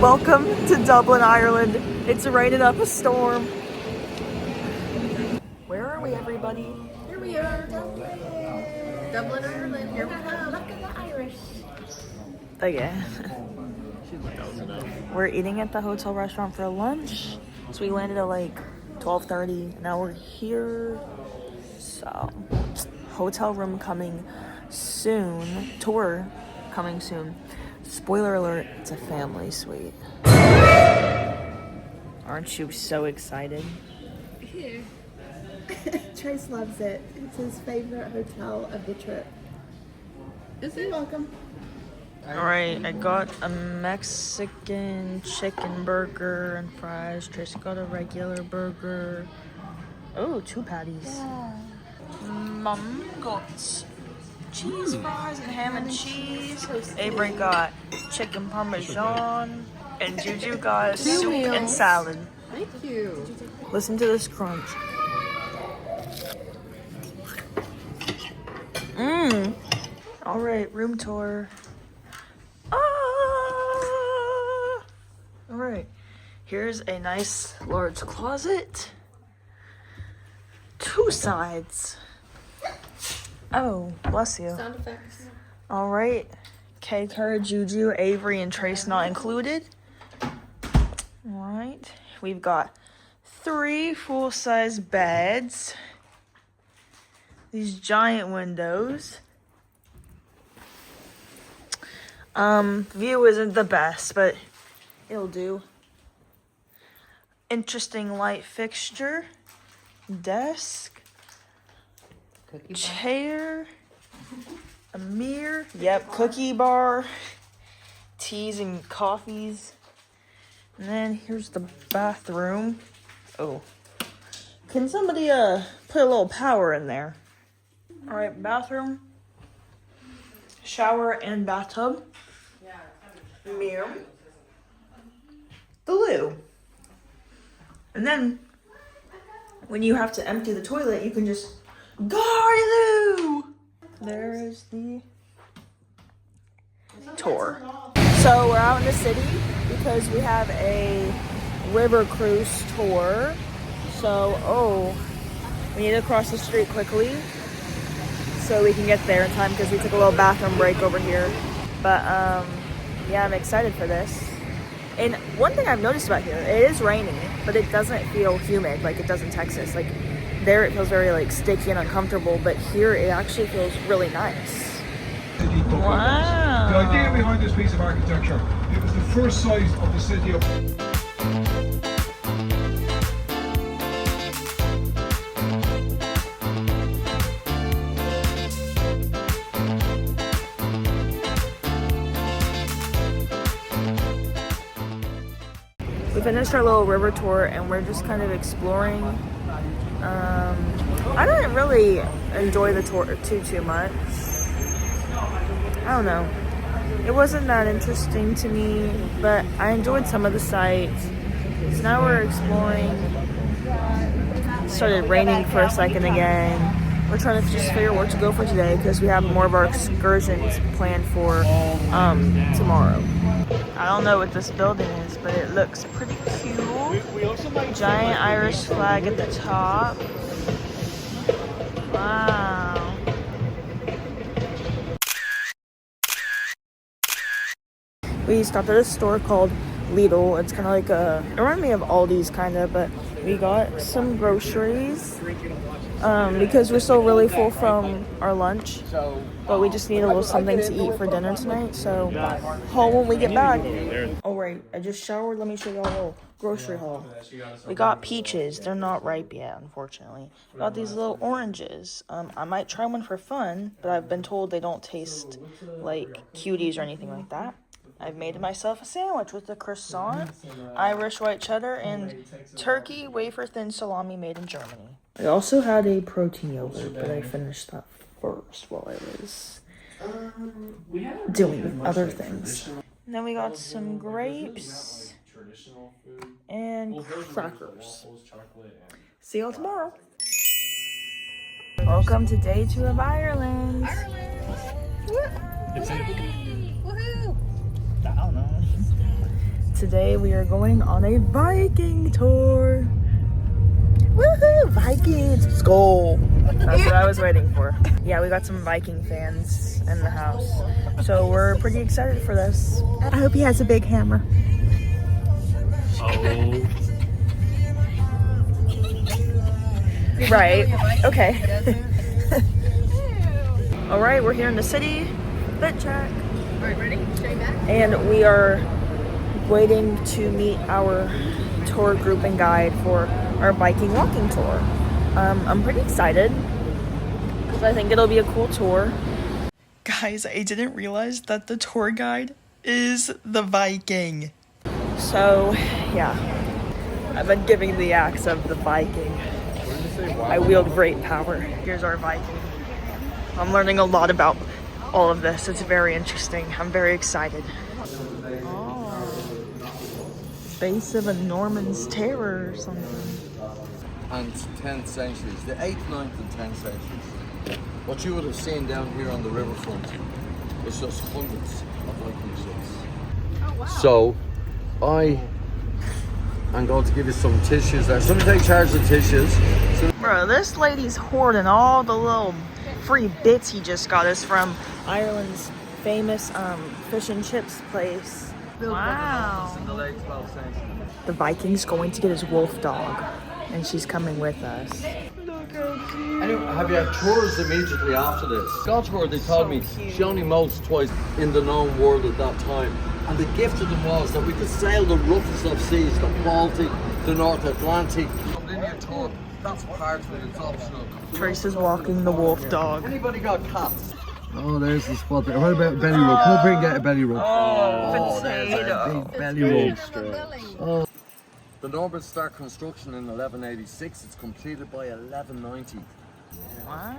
Welcome to Dublin, Ireland. It's raining up a storm. Where are we, everybody? Here we are, Dublin. Dublin, Ireland. Here we come. Look at the Irish. Okay. We're eating at the hotel restaurant for lunch. So we landed at like 12:30. Now we're here. So, hotel room coming soon. Tour coming soon. Spoiler alert, it's a family suite. Aren't you so excited? Here. Trace loves it. It's his favorite hotel of the trip. Is it? Welcome. Alright, I got a Mexican chicken burger and fries. Trace got a regular burger. Oh, 2 patties. Yeah. Mom got cheese fries and ham and cheese. Avery got chicken parmesan. And Juju got soup and salad. Thank you. Listen to this crunch. Mmm. Alright, room tour. Alright, here's a nice large closet. 2 sides. Oh, bless you. Sound effects. Alright, Kay, Kara, Juju, Avery, and Trace not included. Alright, we've got 3 full-size beds. These giant windows. View isn't the best, but it'll do. Interesting light fixture. Desk. Chair. A mirror. Yep, cookie bar. Teas and coffees. And then here's the bathroom. Oh. Can somebody put a little power in there? Alright, bathroom. Shower and bathtub. Mirror. The loo. And then when you have to empty the toilet, you can just go. There is the tour. So we're out in the city because we have a river cruise tour. So, we need to cross the street quickly so we can get there in time because we took a little bathroom break over here. But, yeah, I'm excited for this. And one thing I've noticed about here, it is raining, but it doesn't feel humid like it does in Texas. Like, there it feels very, like, sticky and uncomfortable, but here it actually feels really nice. Wow. The idea behind this piece of architecture, it was the first sight of the city of... We finished our little river tour and we're just kind of exploring. I didn't really enjoy the tour too much. I don't know. It wasn't that interesting to me, but I enjoyed some of the sights. So now we're exploring. It started raining for a second again. We're trying to just figure out where to go for today because we have more of our excursions planned for tomorrow. I don't know what this building is, but it looks pretty cute. Giant Irish flag at the top. Wow. We stopped at a store called Lidl. It's kind of like it reminded me of Aldi's kind of, but we got some groceries because we're still really full from our lunch, but we just need a little something to eat for dinner tonight, so haul when we get back. Alright, I just showered. Let me show you all a little grocery haul. We got peaches. They're not ripe yet, unfortunately. We got these little oranges. I might try one for fun, but I've been told they don't taste like cuties or anything like that. I've made myself a sandwich with a croissant, Irish white cheddar, and turkey wafer thin salami made in Germany. I also had a protein yogurt, but I finished that first while I was doing other things. And then we got some grapes and crackers. See y'all tomorrow. Welcome to day 2 of Ireland. Woohoo! I don't know. Today we are going on a Viking tour. Woohoo! Vikings! Let's go! That's what I was waiting for. Yeah, we got some Viking fans in the house. So we're pretty excited for this. I hope he has a big hammer. Oh. Right. Okay. Alright, we're here in the city. Fit check. Alright, ready? Straight back. And we are waiting to meet our tour group and guide for our Viking walking tour. I'm pretty excited because I think it'll be a cool tour. Guys, I didn't realize that the tour guide is the Viking. So, yeah, I've been giving the acts of the Viking. I wield great power. Here's our Viking. I'm learning a lot about all of this. It's very interesting. I'm very excited. Base of a Norman's terror or something. And 10th centuries, the 8th, 9th and 10th centuries. What you would have seen down here on the riverfront is just hundreds of Viking ships. Oh, wow. So, I am going to give you some tissues there. Somebody take charge of the tissues. So Bro, this lady's hoarding all the little free bits he just got us from Ireland's famous fish and chips place. Wow. in the late 12th century. The Viking's going to get his wolf dog, and she's coming with us. Look how cute. Anyway, have you had tours immediately after this? Scotch tour, they told me cute. she only moulted twice in the known world at that time. And the gift of them was that we could sail the roughest of seas, the Baltic, the North Atlantic. Linear tour, that's part of it, it's optional. Trace is walking the wolf dog. Anybody got cats? Oh, there's the spot there. What about belly rub? Come up here and get a belly rub. Oh, there's a big belly rub. Oh. The Normans start construction in 1186. It's completed by 1190. Wow.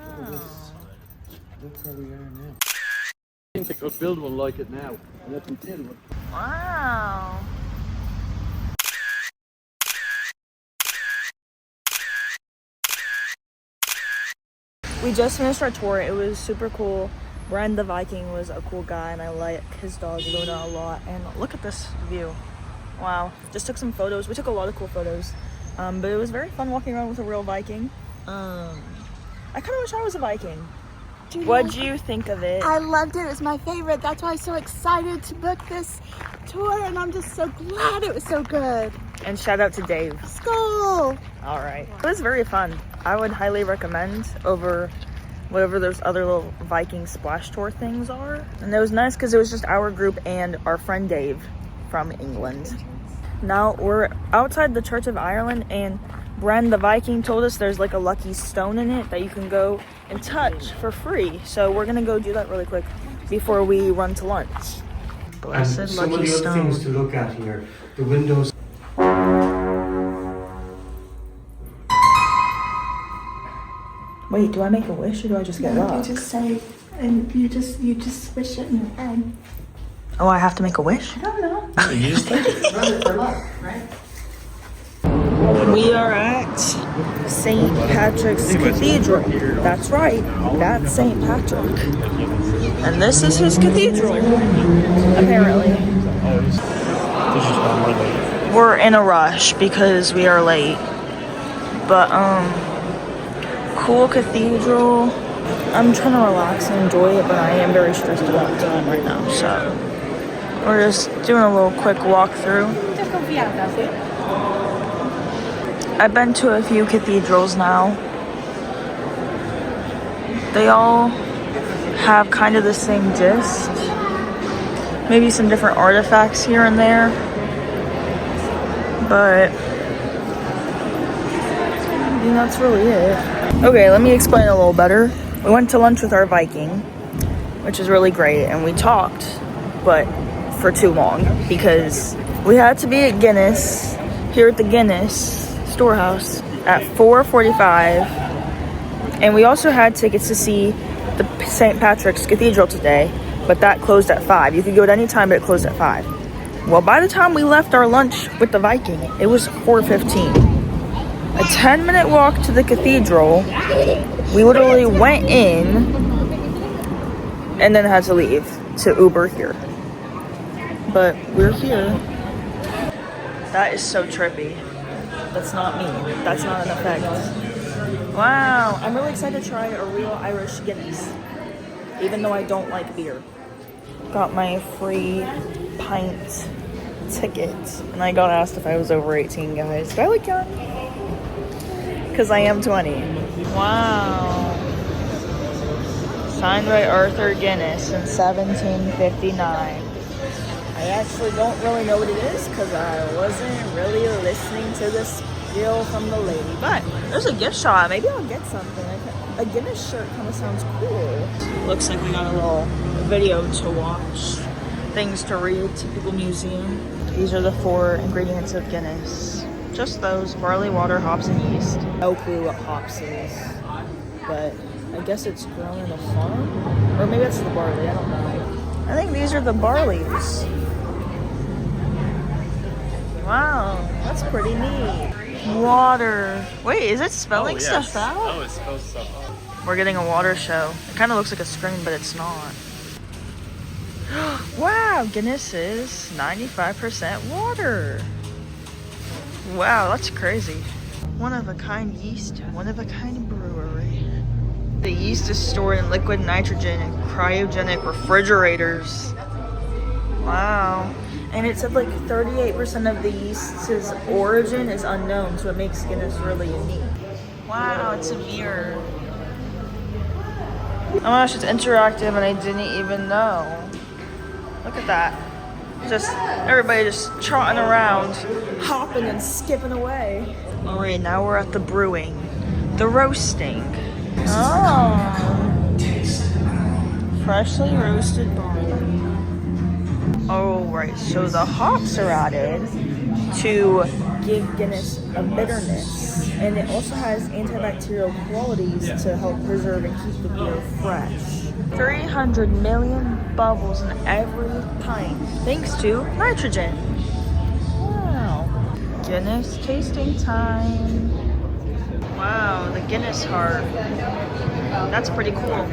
Look where we are now. I think they could build one like it now. And if we did one. Wow. We just finished our tour. It was super cool. Brian the Viking was a cool guy, and I like his dog Luna a lot. And look at this view. Wow. Just took some photos. We took a lot of cool photos. But it was very fun walking around with a real Viking. I kind of wish I was a Viking. What'd you think of it? I loved it. It was my favorite. That's why I was so excited to book this tour, and I'm just so glad it was so good. And shout out to Dave. School! All right. It was very fun. I would highly recommend over whatever those other little Viking splash tour things are. And it was nice because it was just our group and our friend Dave from England. Now we're outside the Church of Ireland, and Bren the Viking told us there's like a lucky stone in it that you can go and touch for free. So we're gonna go do that really quick before we run to lunch. Blessed And some lucky of the other stone. things to look at here, the windows. Wait, do I make a wish or do I just get You luck? just say, and you just swish it in your head. Oh, I have to make a wish? I don't know. You just take it. We are at St. Patrick's Cathedral. That's right, that's St. Patrick. And this is his cathedral, apparently. We're in a rush because we are late. But, cool cathedral. I'm trying to relax and enjoy it, but I am very stressed about time right now, so we're just doing a little quick walkthrough. I've been to a few cathedrals now. They all have kind of the same gist. Maybe some different artifacts here and there. But I mean, that's really it. Okay, let me explain a little better. We went to lunch with our Viking, which is really great, and we talked, but for too long because we had to be at Guinness, here at the Guinness Storehouse at 4:45, and we also had tickets to see the St. Patrick's Cathedral today, but that closed at 5. You could go at any time, but it closed at 5. Well, by the time we left our lunch with the Viking, it was 4:15. A 10-minute walk to the cathedral. We literally went in and then had to leave to Uber here. But we're here. That is so trippy. That's not me. That's not an effect. Wow. I'm really excited to try a real Irish Guinness, even though I don't like beer. Got my free pint ticket, and I got asked if I was over 18, guys. Do I look young? Because I am 20. Wow. Signed by Arthur Guinness in 1759. I actually don't really know what it is because I wasn't really listening to the spiel from the lady. But there's a gift shop. Maybe I'll get something. A Guinness shirt kind of sounds cool. Looks like we got a little video to watch. Things to read. Typical museum. These are the 4 ingredients of Guinness. Just those: barley, water, hops, and yeast. No clue what hops is. But I guess it's grown in a farm? Or maybe it's the barley. I don't know. I think these are the barleys. Wow, that's pretty neat. Water. Wait, is it spelling stuff out? Oh, it spells stuff out. We're getting a water show. It kind of looks like a screen, but it's not. Wow, Guinness is 95% water. Wow, that's crazy. One-of-a-kind yeast, one-of-a-kind brewery. The yeast is stored in liquid nitrogen in cryogenic refrigerators. Wow. And it said like 38% of the yeast's origin is unknown, so it makes Guinness really unique. Wow, it's a mirror. Oh my gosh, it's interactive and I didn't even know. Look at that. Just everybody just trotting around, hopping and skipping away. All right, now we're at the brewing, the roasting. Oh, freshly roasted barley. Oh, right, so the hops are added to give Guinness a bitterness, and it also has antibacterial qualities to help preserve and keep the beer fresh. 300 million bubbles in every pint, thanks to nitrogen. Wow. Guinness tasting time. Wow, the Guinness heart. That's pretty cool.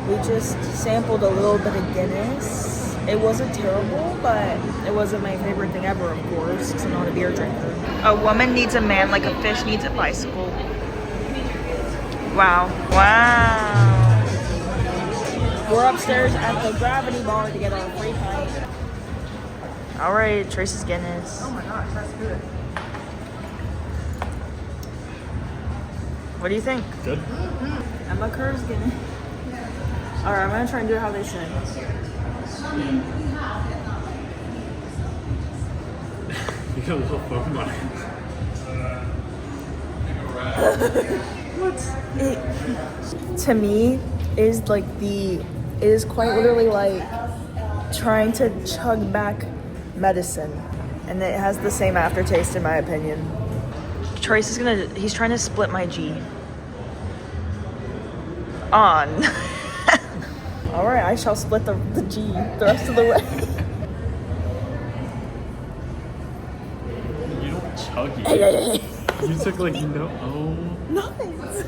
We just sampled a little bit of Guinness. It wasn't terrible, but it wasn't my favorite thing ever, of course, because I'm not a beer drinker. A woman needs a man like a fish needs a bicycle. Wow. Wow. We're upstairs at the Gravity Bar to get our free pint. All right, Trace's Guinness. Oh my gosh, that's good. What do you think? Good. Emma Kerr's Guinness. All right, I'm gonna try and do it how they say. You got a little foam on it. It, to me, is like it is quite literally like trying to chug back medicine, and it has the same aftertaste in my opinion. Trace is he's trying to split my G. On. All right, I shall split the G the rest of the way. You don't chug it. You took like no. Oh. Nice.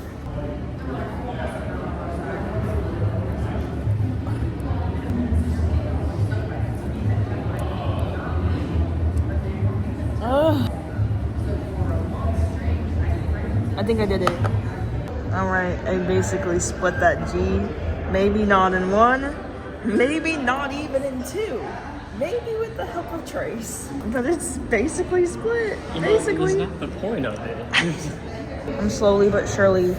I think I did it. All right, I basically split that G. Maybe not in one, maybe not even in two. Maybe with the help of Trace. But it's basically split. Basically. That's not the point of it. I'm slowly but surely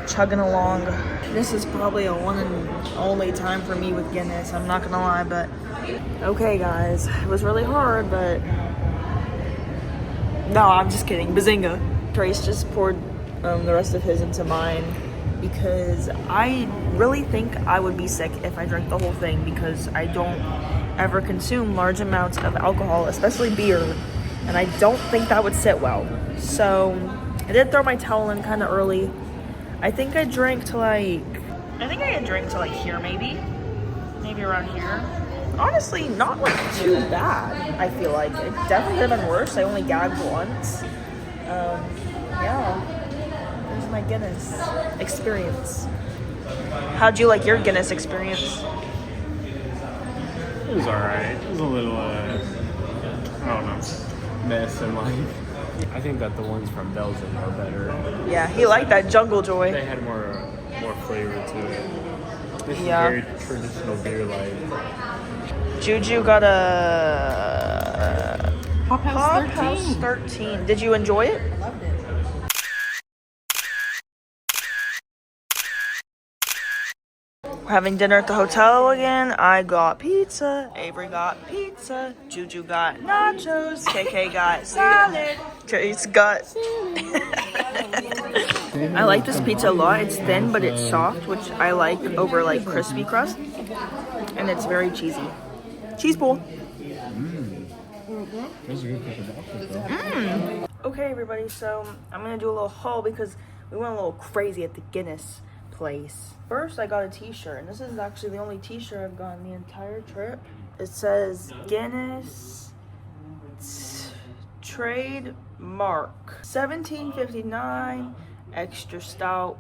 chugging along. This is probably a one and only time for me with Guinness, I'm not gonna lie, but okay guys, it was really hard, but no, I'm just kidding. Bazinga. Trace just poured the rest of his into mine because I really think I would be sick if I drank the whole thing because I don't ever consume large amounts of alcohol, especially beer, and I don't think that would sit well. So I did throw my towel in kind of early. I think I drank to like here maybe around here. Honestly, not like too bad. I feel like it definitely could have been worse. I only gagged once. Yeah, there's my Guinness experience. How'd you like your Guinness experience? It was alright. It was a little, I don't know. mess in life. I think that the ones from Belgium are better. Yeah, he liked that Jungle Joy. They had more flavor to it. This Yeah. is very traditional beer like. Juju got a Hop Hop House 13. Did you enjoy it? Loved it. We're having dinner at the hotel again. I got pizza. Avery got pizza. Juju got nachos. KK got salad. Trace got. I like this pizza a lot. It's thin, but it's soft, which I like over like crispy crust. And it's very cheesy. Cheese bowl. Okay, everybody. So I'm gonna do a little haul because we went a little crazy at the Guinness place. First, I got a t-shirt, and this is actually the only t-shirt I've gotten the entire trip. It says Guinness trademark 1759 extra stout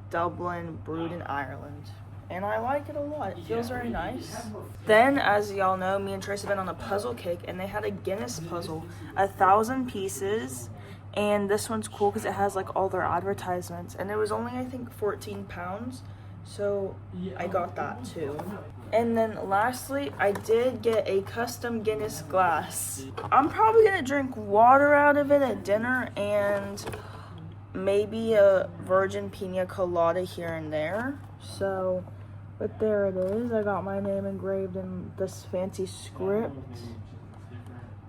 Dublin brewed in Ireland. And I like it a lot. It feels very nice. Then, as y'all know, me and Trace have been on a puzzle kick, and they had a Guinness puzzle, 1,000 pieces. And this one's cool because it has like all their advertisements, and it was only I think 14 pounds, so I got that too. And then lastly, I did get a custom Guinness glass. I'm probably gonna drink water out of it at dinner and maybe a virgin pina colada here and there. So, but there it is. I got my name engraved in this fancy script.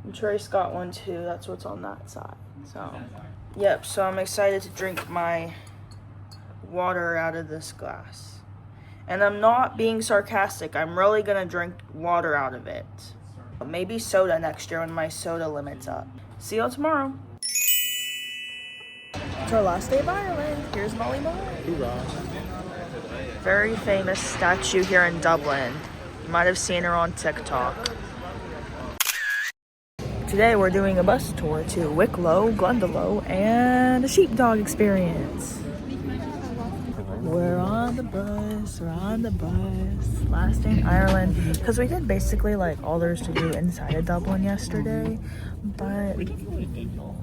And Trace got one too. That's what's on that side. So, yep, so I'm excited to drink my water out of this glass. And I'm not being sarcastic. I'm really gonna drink water out of it. Maybe soda next year when my soda limit's up. See y'all tomorrow. It's our last day of Ireland. Here's Molly Moore. Very famous statue here in Dublin. You might have seen her on TikTok. Today we're doing a bus tour to Wicklow, Glendalough, and a sheepdog experience. We're on the bus, last day in Ireland. Because we did basically like all there's to do inside of Dublin yesterday, but well,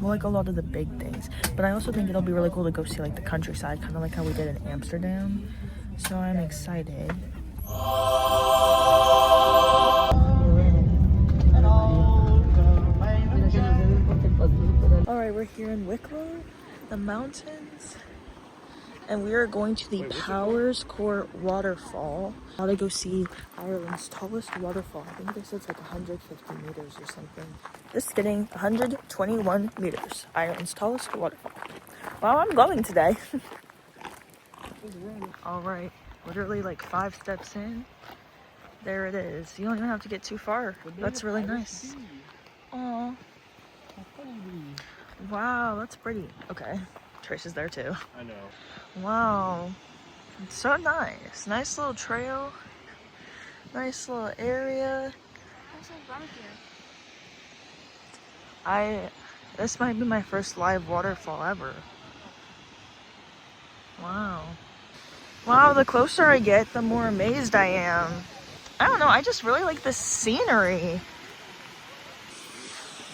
like a lot of the big things. But I also think it'll be really cool to go see like the countryside, kind of like how we did in Amsterdam. So I'm excited. Alright, we're here in Wicklow, the mountains, and we are going to the Powers Court waterfall. Now to go see Ireland's tallest waterfall. I think they said it's like 150 meters or something. Just kidding, 121 meters. Ireland's tallest waterfall. Wow, I'm glowing today. Alright, literally like 5 steps in. There it is. You don't even have to get too far. That's really nice. Aww. Wow, that's pretty. Okay, Trace is there too. I know. Wow, it's so nice. Nice little trail. Nice little area. This might be my first live waterfall ever. Wow. Wow, the closer I get, the more amazed I am. I don't know, I just really like the scenery.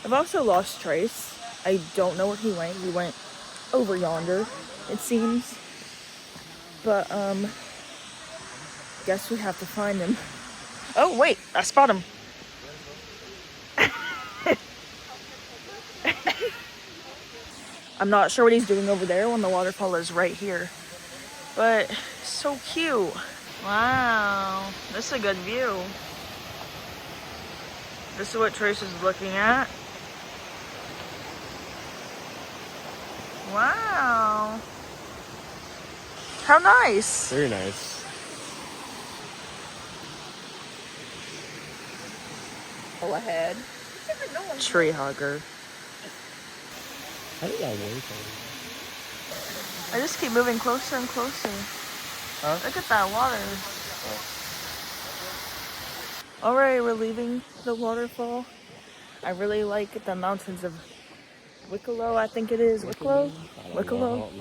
I've also lost Trace. I don't know where he went. He went over yonder, it seems. But, guess we have to find him. Oh, wait, I spot him. I'm not sure what he's doing over there when the waterfall is right here. But, so cute. Wow, this is a good view. This is what Trace is looking at. Wow. How nice. Very nice. Go ahead. Tree hugger. How did that work? I just keep moving closer and closer. Huh? Look at that water. Alright, we're leaving the waterfall. I really like the mountains of Wicklow, I think it is. Wicklow? Wicklow. I don't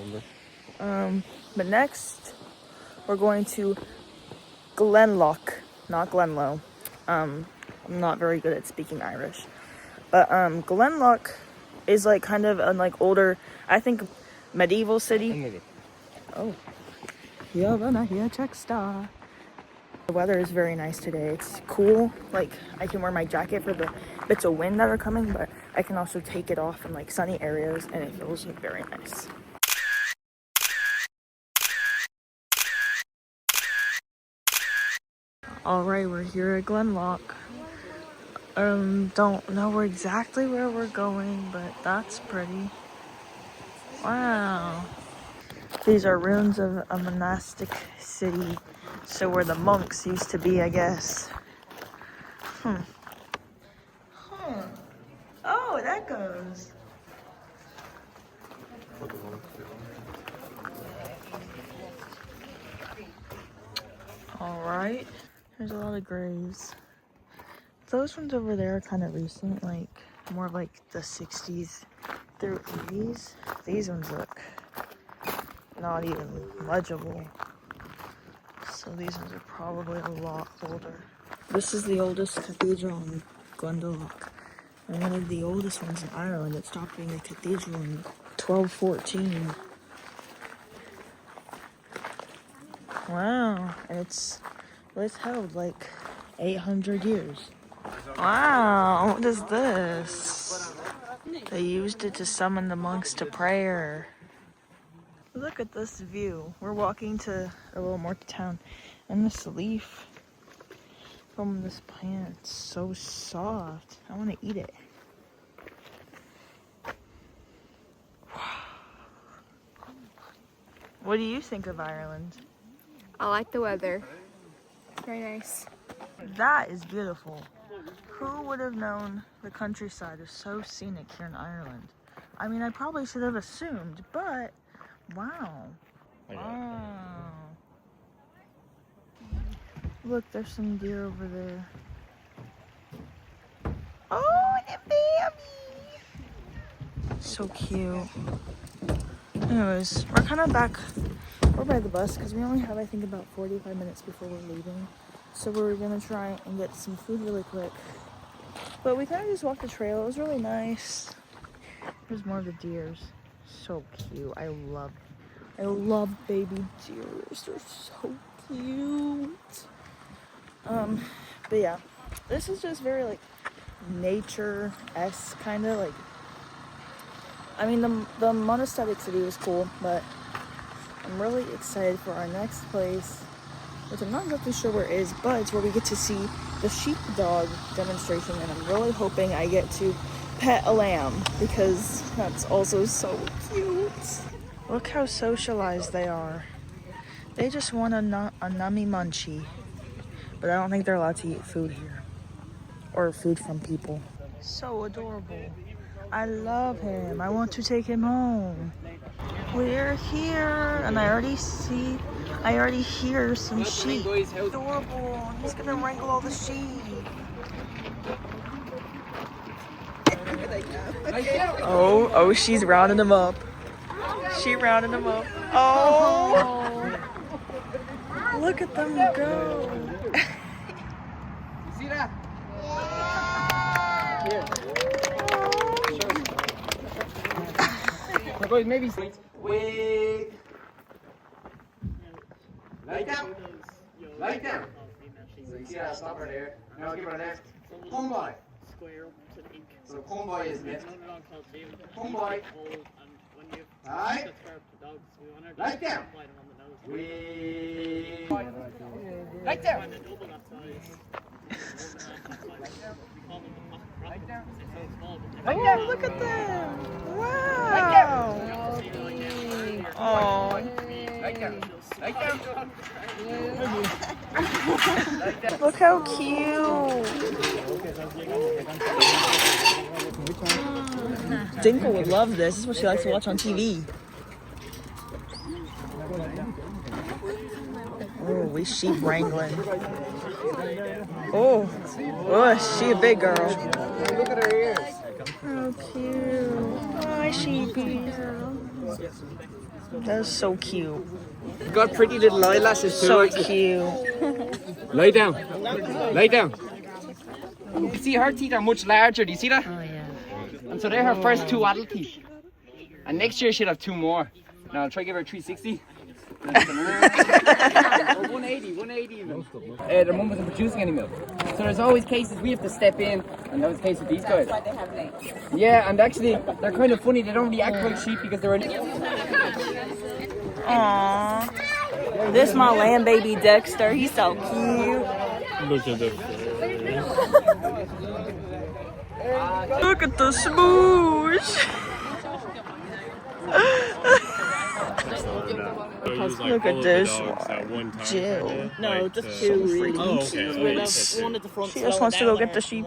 remember. But next, we're going to Glenloch, not Glenlow. I'm not very good at speaking Irish. But Glenlock is like kind of a like older, I think, medieval city. Oh, you're gonna hear check star. The weather is very nice today. It's cool. Like I can wear my jacket for the bits of wind that are coming, but I can also take it off in like sunny areas, and it feels very nice. All right, we're here at Glenlock. Don't know exactly where we're going, but that's pretty. Wow. These are ruins of a monastic city. So where the monks used to be, I guess. Oh, that goes. All right. There's a lot of graves. Those ones over there are kind of recent, like more of like the 60s through 80s. These ones look not even legible. So these ones are probably a lot older. This is the oldest cathedral in Glendalough, and one of the oldest ones in Ireland. It stopped being a cathedral in 1214. Wow, and it's held like 800 years. Wow, what is this? They used it to summon the monks to prayer. Look at this view. We're walking to a little more to town, and this leaf from this plant, it's so soft. I want to eat it. What do you think of Ireland? I like the weather. Very nice. That is beautiful. Who would have known the countryside is so scenic here in Ireland? I mean, I probably should have assumed, but wow. Wow. Look, there's some deer over there. Oh, the baby! So cute. Anyways, we're kind of back. We're by the bus because we only have, I think, about 45 minutes before we're leaving. So we're gonna try and get some food really quick. But we kind of just walked the trail. It was really nice. There's more of the deers. So cute. I love baby deers. They're so cute. But yeah, this is just very like nature-esque kind of like. I mean, the monastic city was cool, but I'm really excited for our next place, which I'm not exactly sure where it is, but it's where we get to see the sheepdog demonstration, and I'm really hoping I get to pet a lamb because that's also so cute. Look how socialized they are. They just want a nummy munchie, but I don't think they're allowed to eat food here or food from people. So adorable. I love him. I want to take him home. We're here, and I already hear some sheep. Adorable. He's gonna wrangle all the sheep. Oh, she's rounding him up. She rounding him up. Oh, look at them go. See that? Boys, maybe wait. Light down. Light down. So you see that stopper there? Now give her an F. Come boy. So come boy is left. Come boy. Right. Light down. Wait. Light down. Oh, look at them! Wow! Oh. Look how cute! Dinkle would love this. This is what she likes to watch on TV. Oh, we sheep wrangling. Oh, she a big girl. Look at her ears. How cute. Hi, sheepy. That is so cute. You've got pretty little eyelashes too. So cute. Lie down. Lie down. You see her teeth are much larger. Do you see that? Oh, yeah. So they're her first 2 adult teeth. And next year she'll have 2 more. Now I'll try to give her a 360. 180 even. Their mum wasn't producing any milk. So there's always cases we have to step in, and that was the case with these guys. That's why they have names. Yeah, and actually they're kind of funny. They don't really act like sheep because they're. Aww. This my lamb baby Dexter. He's so cute. Look at the Look at the smoosh. Look at this one. Jill. No, just 2. Oh, okay. She just wants to go get the sheep.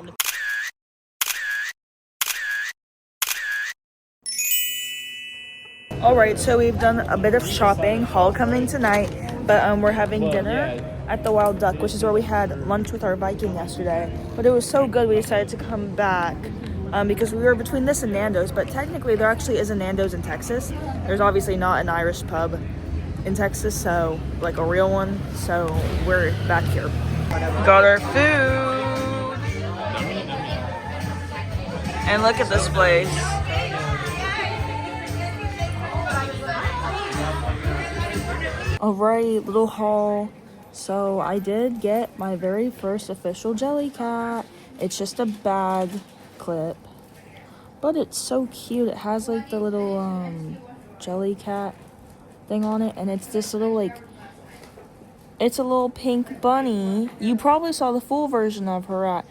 Alright, so we've done a bit of shopping, haul coming tonight, but we're having dinner at the Wild Duck, which is where we had lunch with our Viking yesterday. But it was so good we decided to come back because we were between this and Nando's, but technically there actually is a Nando's in Texas. There's obviously not an Irish pub in Texas, so like a real one, so we're back here. Got our food! And look at this place. Alright, little haul. So I did get my very first official Jellycat. It's just a bag clip, but it's so cute. It has like the little Jellycat thing on it, and it's this little it's a little pink bunny. You probably saw the full version of her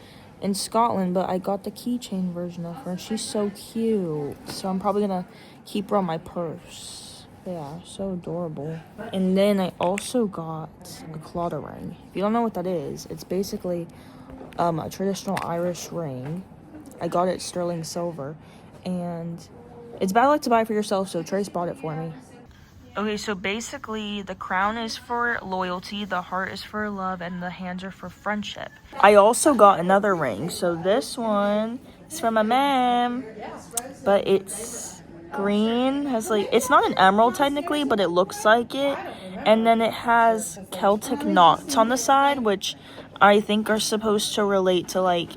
in Scotland, but I got the keychain version of her. She's so cute, so I'm probably gonna keep her on my purse. Yeah, so adorable. And then I also got a clotter ring. If you don't know what that is, it's basically a traditional Irish ring. I got it sterling silver, and it's bad luck to buy for yourself, so Trace bought it for me. Okay, so basically the crown is for loyalty, the heart is for love, and the hands are for friendship. I also got another ring. So this one is from my mom, but it's green, has it's not an emerald technically, but it looks like it. And then it has Celtic knots on the side, which I think are supposed to relate to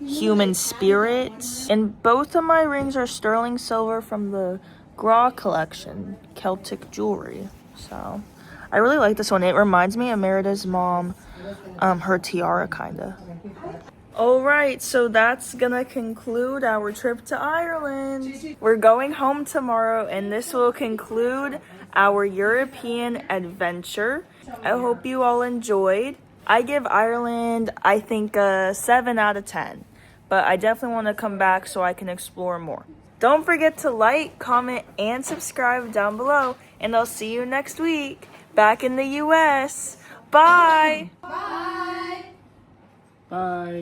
human spirits. And both of my rings are sterling silver from the Gra collection, Celtic jewelry. So I really like this one. It reminds me of Merida's mom, her tiara kinda. Alright, so that's gonna conclude our trip to Ireland. We're going home tomorrow, and this will conclude our European adventure. I hope you all enjoyed. I give Ireland, I think, a 7 out of 10. But I definitely want to come back so I can explore more. Don't forget to like, comment, and subscribe down below. And I'll see you next week back in the US. Bye! Bye.